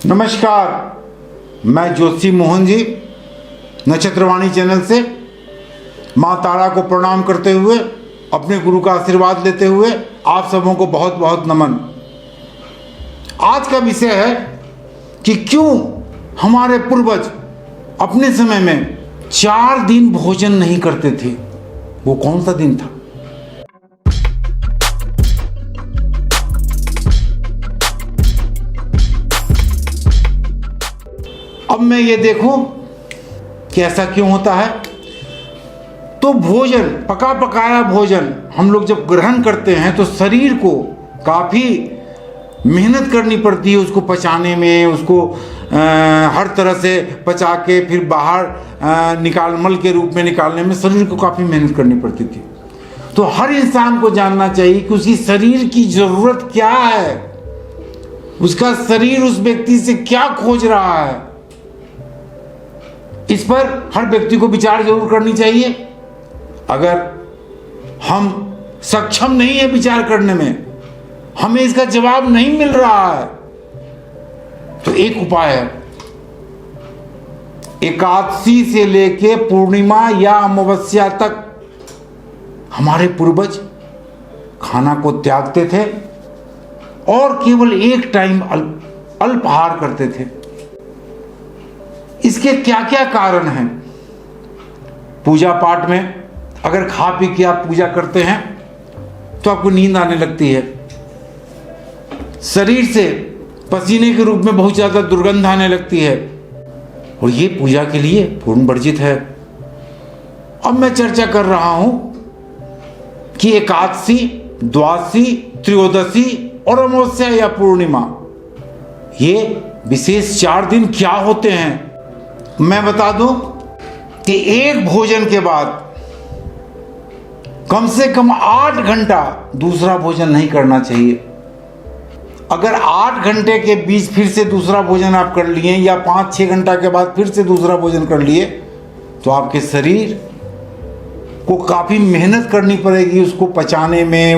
नमस्कार, मैं जोशी मोहन जी नक्षत्रवाणी चैनल से माँ तारा को प्रणाम करते हुए अपने गुरु का आशीर्वाद लेते हुए आप सबों को बहुत बहुत नमन। आज का विषय है कि क्यों हमारे पूर्वज अपने समय में 4 दिन भोजन नहीं करते थे। वो कौन सा दिन था? अब मैं ये देखूं कि ऐसा क्यों होता है। तो भोजन, पका पकाया भोजन हम लोग जब ग्रहण करते हैं तो शरीर को काफ़ी मेहनत करनी पड़ती है उसको पचाने में, उसको हर तरह से पचा के फिर बाहर मल के रूप में निकालने में शरीर को काफ़ी मेहनत करनी पड़ती थी। तो हर इंसान को जानना चाहिए कि उसकी शरीर की ज़रूरत क्या है, उसका शरीर उस व्यक्ति से क्या खोज रहा है। इस पर हर व्यक्ति को विचार जरूर करनी चाहिए। अगर हम सक्षम नहीं है विचार करने में, हमें इसका जवाब नहीं मिल रहा है, तो एक उपाय है। एकादशी से लेके पूर्णिमा या अमावस्या तक हमारे पूर्वज खाना को त्यागते थे और केवल एक टाइम अल्पाहार करते थे। इसके क्या क्या कारण हैं? पूजा पाठ में अगर खा पी के आप पूजा करते हैं तो आपको नींद आने लगती है, शरीर से पसीने के रूप में बहुत ज़्यादा दुर्गंध आने लगती है और ये पूजा के लिए पूर्ण वर्जित है। अब मैं चर्चा कर रहा हूं कि एकादशी, द्वादशी, त्रयोदशी और अमावस्या या पूर्णिमा, ये विशेष 4 दिन क्या होते हैं। मैं बता दूं कि एक भोजन के बाद कम से कम 8 घंटा दूसरा भोजन नहीं करना चाहिए। अगर 8 घंटे के बीच फिर से दूसरा भोजन आप कर लिए या 5-6 घंटा के बाद फिर से दूसरा भोजन कर लिए तो आपके शरीर को काफ़ी मेहनत करनी पड़ेगी उसको पचाने में,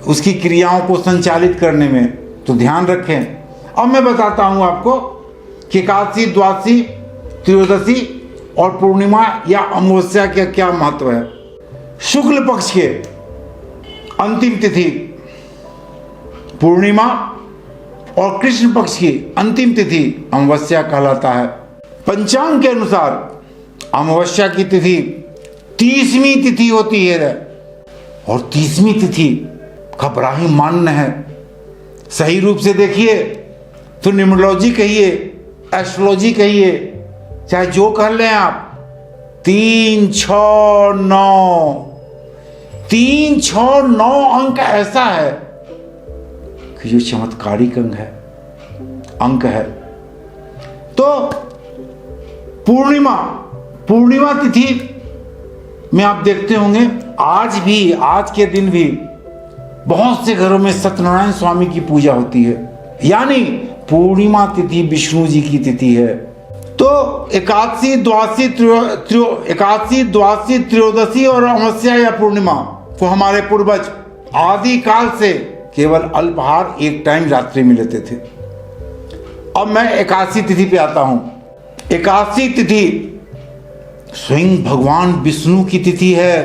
उसकी क्रियाओं को संचालित करने में। तो ध्यान रखें। अब मैं बताता हूं आपको कि एकादशी, द्वादशी, त्रयोदशी और पूर्णिमा या अमावस्या का क्या महत्व है। शुक्ल पक्ष के अंतिम तिथि पूर्णिमा और कृष्ण पक्ष की अंतिम तिथि अमावस्या कहलाता है। पंचांग के अनुसार अमावस्या की तिथि 30वीं तिथि होती है और 30वीं तिथि का बड़ा ही मान्य है। सही रूप से देखिए तो न्यूमरोलॉजी कहिए, एस्ट्रोलॉजी कहिए, चाहे जो कह लें आप, 3, 6, 9, 3, 6, 9 अंक ऐसा है कि जो चमत्कारिक अंक है। तो पूर्णिमा तिथि में आप देखते होंगे आज के दिन भी बहुत से घरों में सत्यनारायण स्वामी की पूजा होती है, यानी पूर्णिमा तिथि विष्णु जी की तिथि है। तो एकादशी, द्वादशी, त्रयोदशी और अमावस्या या पूर्णिमा को हमारे पूर्वज आदि काल से केवल अल्पाहार एक टाइम रात्रि में लेते थे। अब मैं एकादशी तिथि पे आता हूं। एकादशी तिथि स्वयं भगवान विष्णु की तिथि है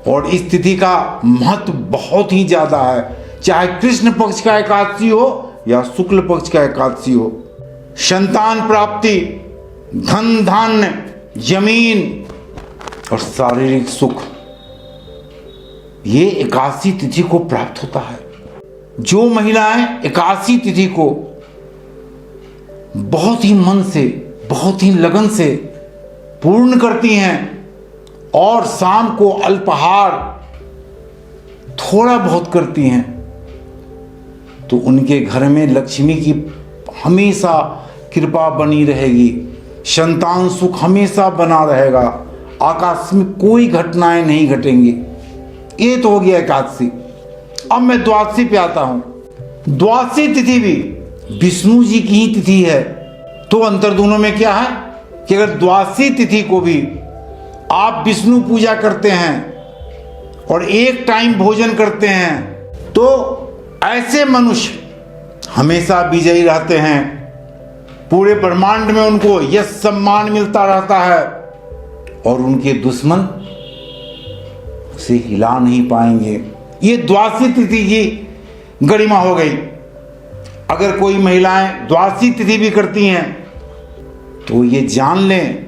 और इस तिथि का महत्व बहुत ही ज्यादा है। चाहे कृष्ण पक्ष का एकादशी हो या शुक्ल पक्ष का एकादशी हो। संतान प्राप्ति, धन धान्य, जमीन और शारीरिक सुख, ये एकादशी तिथि को प्राप्त होता है। जो महिलाएं एकादशी तिथि को बहुत ही मन से, बहुत ही लगन से पूर्ण करती हैं और शाम को अल्पाहार थोड़ा बहुत करती हैं, तो उनके घर में लक्ष्मी की हमेशा कृपा बनी रहेगी, संतान सुख हमेशा बना रहेगा, आकस्मिक कोई घटनाएं नहीं घटेंगी। ये तो हो गया एकादशी। अब मैं द्वादशी पे आता हूं। द्वादशी तिथि भी विष्णु जी की ही तिथि है। तो अंतर दोनों में क्या है कि अगर द्वादशी तिथि को भी आप विष्णु पूजा करते हैं और एक टाइम भोजन करते हैं तो ऐसे मनुष्य हमेशा विजयी रहते हैं। पूरे ब्रह्मांड में उनको यश सम्मान मिलता रहता है और उनके दुश्मन उसे हिला नहीं पाएंगे। ये द्वादशी तिथि की गरिमा हो गई। अगर कोई महिलाएं द्वादशी तिथि भी करती हैं तो ये जान लें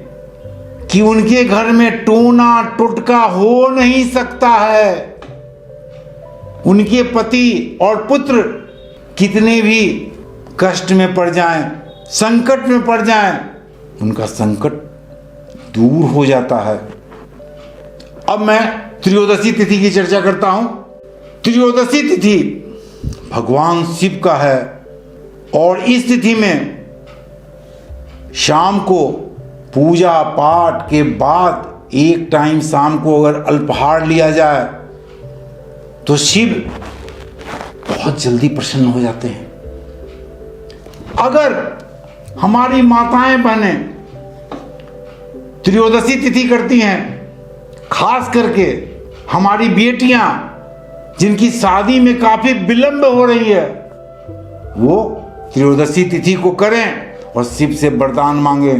कि उनके घर में टोना टुटका हो नहीं सकता है। उनके पति और पुत्र कितने भी कष्ट में पड़ जाएं, संकट में पड़ जाएं, उनका संकट दूर हो जाता है। अब मैं त्रयोदशी तिथि की चर्चा करता हूं। त्रयोदशी तिथि भगवान शिव का है और इस तिथि में शाम को पूजा पाठ के बाद एक टाइम शाम को अगर अल्पाहार लिया जाए तो शिव बहुत जल्दी प्रसन्न हो जाते हैं। अगर हमारी माताएं बहनें त्रयोदशी तिथि करती हैं, खास करके हमारी बेटियां जिनकी शादी में काफी विलंब हो रही है, वो त्रयोदशी तिथि को करें और शिव से वरदान मांगे,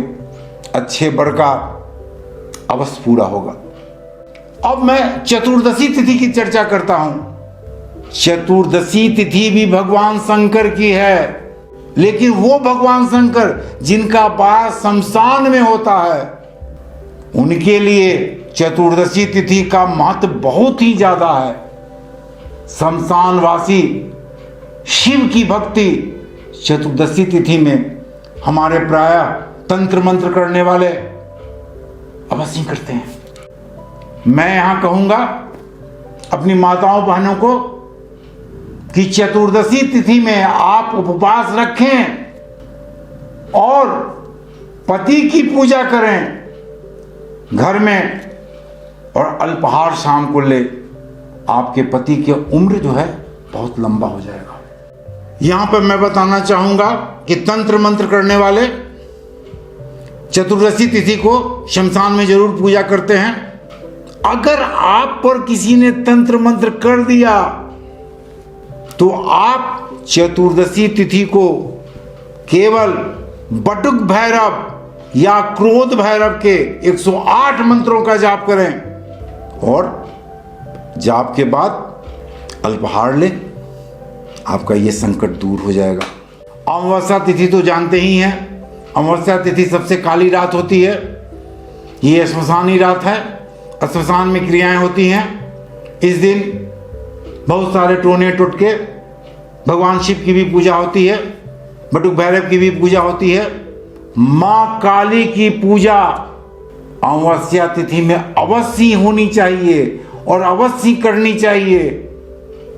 अच्छे वर का अवश्य पूरा होगा। अब मैं चतुर्दशी तिथि की चर्चा करता हूं। चतुर्दशी तिथि भी भगवान शंकर की है, लेकिन वो भगवान शंकर जिनका वास शमशान में होता है, उनके लिए चतुर्दशी तिथि का महत्व बहुत ही ज्यादा है। शमशानवासी शिव की भक्ति चतुर्दशी तिथि में हमारे प्रायः तंत्र मंत्र करने वाले अवश्य करते हैं। मैं यहां कहूंगा अपनी माताओं बहनों को कि चतुर्दशी तिथि में आप उपवास रखें और पति की पूजा करें घर में, और अल्पाहार शाम को ले। आपके पति की उम्र जो है बहुत लंबा हो जाएगा। यहां पर मैं बताना चाहूंगा कि तंत्र मंत्र करने वाले चतुर्दशी तिथि को शमशान में जरूर पूजा करते हैं। अगर आप पर किसी ने तंत्र मंत्र कर दिया तो आप चतुर्दशी तिथि को केवल बटुक भैरव या क्रोध भैरव के 108 मंत्रों का जाप करें और जाप के बाद अल्पाहार लें। आपका ये संकट दूर हो जाएगा। अमावस्या तिथि तो जानते ही हैं। अमावस्या तिथि सबसे काली रात होती है। ये श्मशानी रात है। श्मशान में क्रियाएं होती हैं। इस दिन बहुत सारे टोने टुटके, भगवान शिव की भी पूजा होती है, बटुक भैरव की भी पूजा होती है। माँ काली की पूजा अमावस्या तिथि में अवश्य होनी चाहिए और अवश्य करनी चाहिए।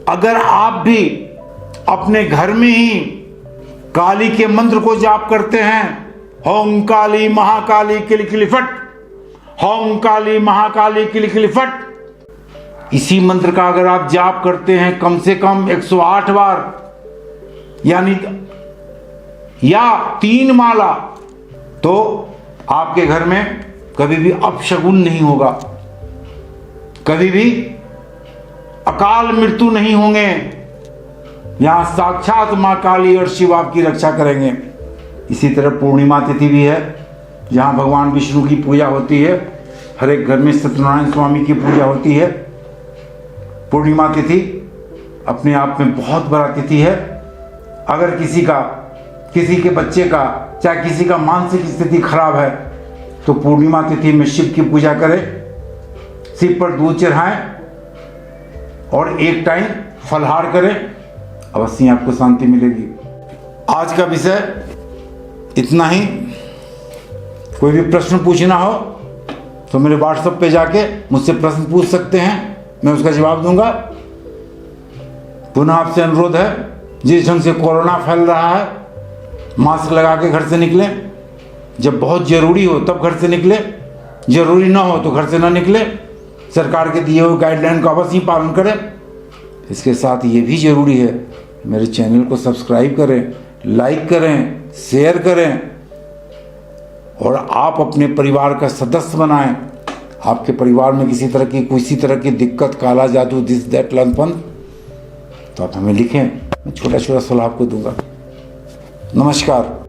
अगर आप भी अपने घर में ही काली के मंत्र को जाप करते हैं, होम काली महाकाली किलकिली फट, होम काली महाकाली किलकिली फट, इसी मंत्र का अगर आप जाप करते हैं कम से कम 108 बार यानी या 3 माला, तो आपके घर में कभी भी अपशगुन नहीं होगा, कभी भी अकाल मृत्यु नहीं होंगे। यहां साक्षात मां काली और शिव आपकी रक्षा करेंगे। इसी तरह पूर्णिमा तिथि भी है जहां भगवान विष्णु की पूजा होती है। हर एक घर में सत्यनारायण स्वामी की पूजा होती है। पूर्णिमा तिथि अपने आप में बहुत बड़ा तिथि है। अगर किसी के बच्चे का चाहे किसी का मानसिक स्थिति खराब है तो पूर्णिमा तिथि में शिव की पूजा करें, शिव पर दूध चढ़ाएं और एक टाइम फलहार करें, अवश्य आपको शांति मिलेगी। आज का विषय इतना ही। कोई भी प्रश्न पूछना हो तो मेरे व्हाट्सएप पे जाके मुझसे प्रश्न पूछ सकते हैं, मैं उसका जवाब दूंगा। पुनः आपसे अनुरोध है, जिस ढंग से कोरोना फैल रहा है, मास्क लगा के घर से निकलें। जब बहुत ज़रूरी हो तब घर से निकले, ज़रूरी ना हो तो घर से ना निकले। सरकार के दिए हुए गाइडलाइन का अवश्य पालन करें। इसके साथ ये भी ज़रूरी है, मेरे चैनल को सब्सक्राइब करें, लाइक करें, शेयर करें और आप अपने परिवार का सदस्य बनाएं। आपके परिवार में किसी तरह की दिक्कत, काला जादू, दिस दैट लंपन, तो आप हमें लिखें, मैं छोटा छोटा सलाह आपको दूंगा। नमस्कार।